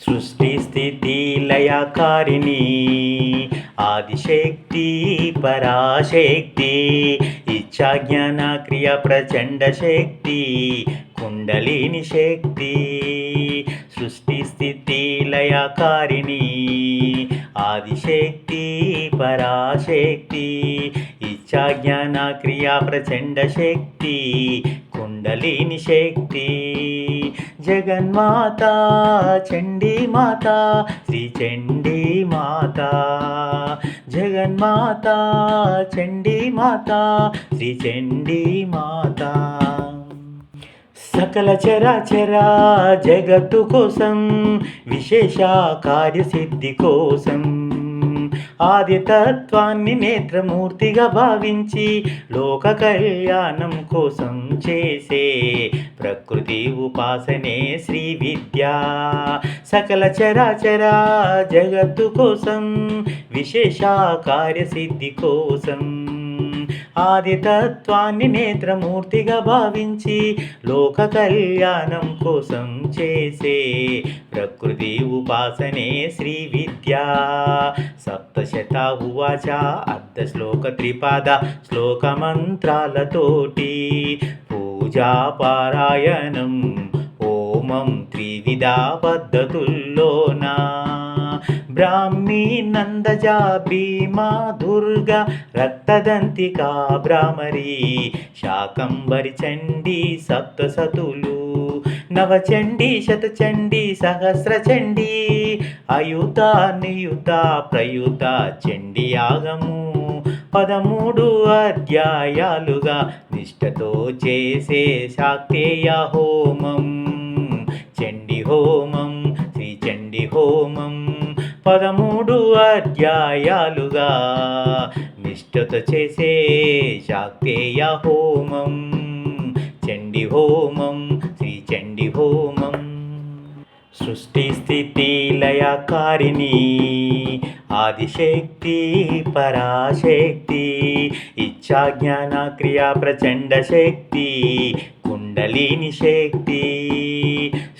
సృష్టి స్థితి లయకారిణి ఆదిశక్తి పరాశక్తి ఇచ్చా జ్ఞాన క్రియ ప్రచండ శక్తి కుండలిని శక్తి సృష్టి స్థితి లయకారిణి ఆదిశక్తి పరాశక్తి ఇచ్చా జ్ఞాన క్రియ ప్రచండ శక్తి కుండలిని శక్తి జగన్మాత చండీ మాత శ్రీ చండీ మాత జగన్మాత చండీ మాత శ్రీ చండీ మాత సకల చరాచర జగత్తు కోసం విశేష కార్యసిద్ధి కోసం ఆదితత్వాన్ని నేత్రమూర్తిగా భావించి లోక కళ్యాణం కోసం చేసే ప్రకృతి ఉపాసనే శ్రీ విద్య సకల చరాచర జగత్తు కోసం విశేష కార్యసిద్ధి కోసం ఆదితత్వాన్ని నేత్రమూర్తిగా భావించి లోక కళ్యాణం కోసం చేసే ప్రకృతి ఉపాసనే శ్రీ విద్య సప్తశత ఉవాచ అర్ధ శ్లోక త్రిపాద శ్లోక మంత్రాలతోటి పూజా పారాయణం హోమం త్రివిధ పద్ధతుల్లోనా బ్రాహ్మీ నందజా భీమా దుర్గా రక్తదంతికా భ్రామరి శాకంబరి చండీ సప్తసతులు నవచండీ శతచండీ సహస్రచండీ అయుత నియుత ప్రయుత చండీ యాగము 13 అధ్యాయాలుగా నిష్ఠతో చేసే శాక్తేయ హోమం చండీ హోమం శ్రీ చండీ హోమం 13 అధ్యాయాలుగా నిష్ఠతో చేసే శాక్తేయ హోమం చండీ హోమం శ్రీ చండీ హోమం సృష్టి స్థితి లయకారిణి ఆదిశక్తి పరాశక్తి ఇచ్చా జ్ఞాన క్రియా ప్రచండ శక్తి కుండలిని శక్తి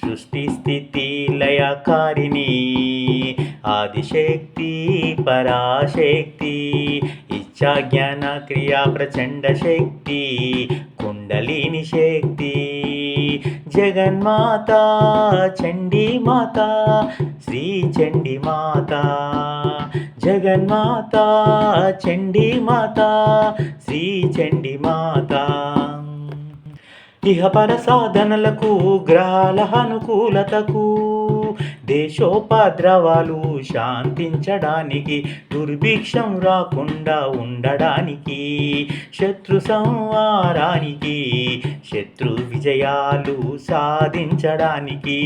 సృష్టి స్థితి లయకారిణి ఆదిశక్తి పరాశక్తి ఇచ్చా జ్ఞాన క్రియా ప్రచండ శక్తి కుండలిని శక్తి జగన్మాత చండీ మాత శ్రీ చండీ మాత జగన్మాత చండీ మాత శ్రీ చండీ మాత ఇహపర సాధనలకు గ్రహాల అనుకూలతకు దేశోపద్రవాలు శాంతించడానికి దుర్భిక్షం రాకుండా ఉండడానికి శత్రు సంహారానికి శత్రు విజయాలు సాధించడానికి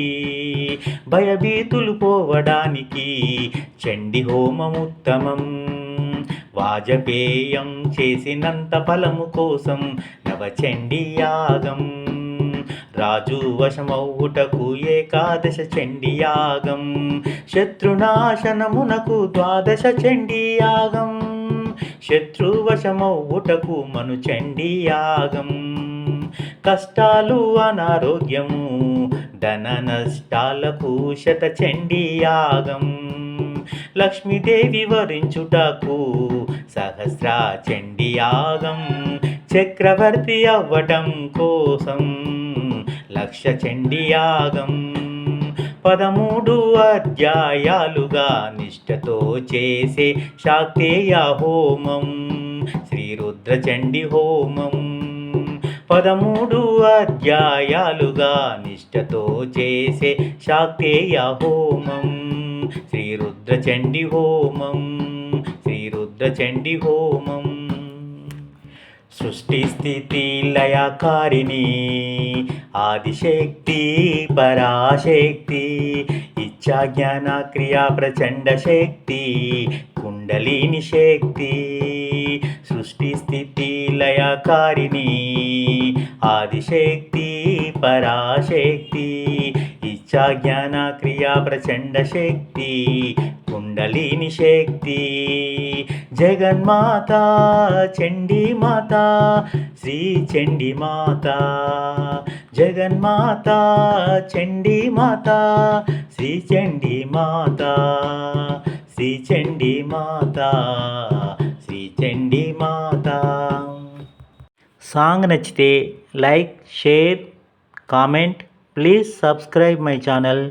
భయభీతులు పోవడానికి చండీ హోమం ఉత్తమం వాజపేయం చేసినంత ఫలము కోసం నవచండీ యాగం రాజు వశమౌటకు ఏకాదశ చండీ యాగం శత్రునాశనమునకు ద్వాదశ చండీ యాగం శత్రువశమౌటకు మను చండీ యాగం కష్టాలు అనారోగ్యము ధన నష్టాలకు శత చండీ యాగం లక్ష్మీదేవి వరించుటకు సహస్ర చండీ యాగం చక్రవర్తి అవ్వటం కోసం లక్ష చండీ యాగం 13 అధ్యాయాలుగా నిష్ఠతో చేసే శాక్తేయ హోమం శ్రీ రుద్ర చండీ హోమం 13 అధ్యాయాలుగా నిష్ఠతో చేసే శాక్తేయ హోమం శ్రీ రుద్ర చండీ హోమం శ్రీ రుద్ర చండీ హోమం సృష్టి స్థితి లయకారిణి ఆదిశక్తి పరాశక్తి ఇచ్చా జ్ఞాన క్రియా ప్రచండ శక్తి కుండలిని శక్తి సృష్టి స్థితి లయకారిణి ఆదిశక్తి పరాశక్తి ఇచ్చా జ్ఞాన క్రియా ప్రచండ శక్తి కుండలిని శక్తి జగన్మాత చండీ మాత శ్రీ చండీ మాత జగన్మాత చండీ మాత శ్రీ చండీ మాత శ్రీ చండీ మాత శ్రీ చండీ మాత. సాంగ్ నచ్చితే like, share, comment. Please subscribe my channel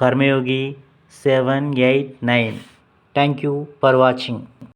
Karmayogi 789. Thank you for watching.